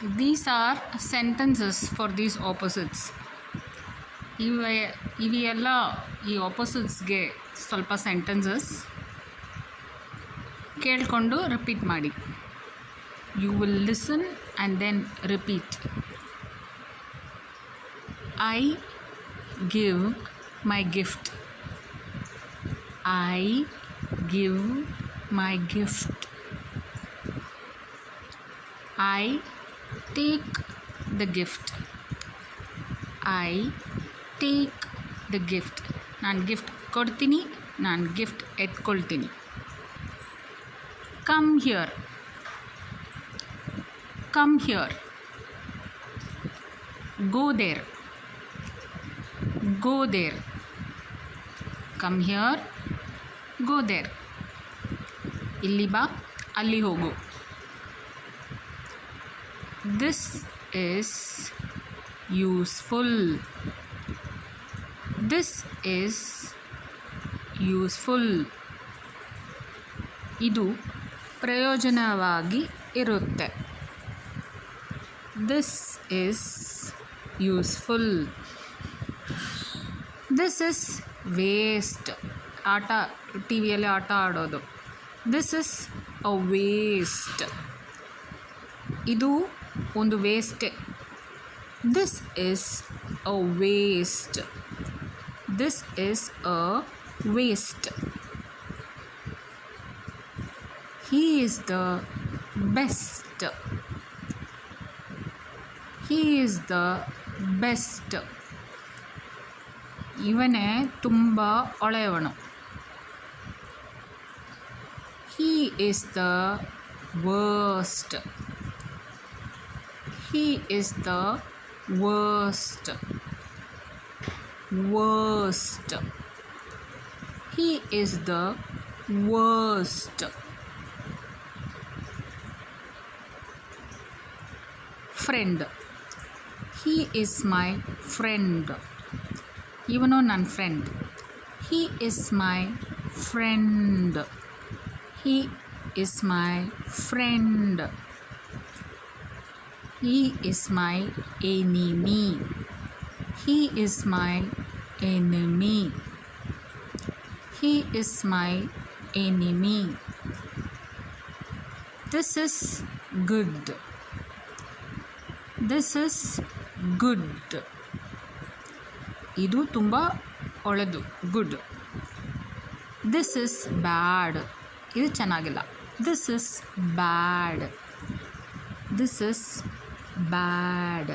These are sentences for these opposites. ಇವೆಲ್ಲ ಈ ಆಪೋಸಿಟ್ಸ್ಗೆ ಸ್ವಲ್ಪ ಸೆಂಟೆನ್ಸಸ್ ಕೇಳಿಕೊಂಡು ರಿಪೀಟ್ ಮಾಡಿ. You will listen and then repeat. I give my gift. I give my gift. I take the gift. I take the gift. ನಾನು gift ಕೊಡ್ತೀನಿ, ನಾನು gift ಎತ್ಕೊಳ್ತೀನಿ. Come here. Come here. Go there. Go there. Come here, go there. ಇಲ್ಲಿ ಬಾ, ಅಲ್ಲಿ ಹೋಗು. This is useful. This is useful. ಇದು ಪ್ರಯೋಜನವಾಗಿ ಇರುತ್ತೆ. This is useful. This is waste. ಟಿ ವಿಯಲ್ಲಿ ಆಟ ಆಡೋದು. This is a waste. ಇದು ಒಂದು ವೇಸ್ಟೇ. This is a waste. This is a waste. He is the best. He is the best. ಇವನೇ ತುಂಬ ಒಳ್ಳೆಯವನು. He is the worst. He is the worst. Worst. He is the worst. Friend. He is my friend. ಇವನು ನನ್ನ friend. He is my friend. He is my friend. He is my enemy. He is my enemy. He is my enemy. This is good. This is good. ಇದು ತುಂಬ ಒಳ್ಳೆಯದು. Good. This is bad. ಇದು ಚೆನ್ನಾಗಿಲ್ಲ. This is bad. This is bad.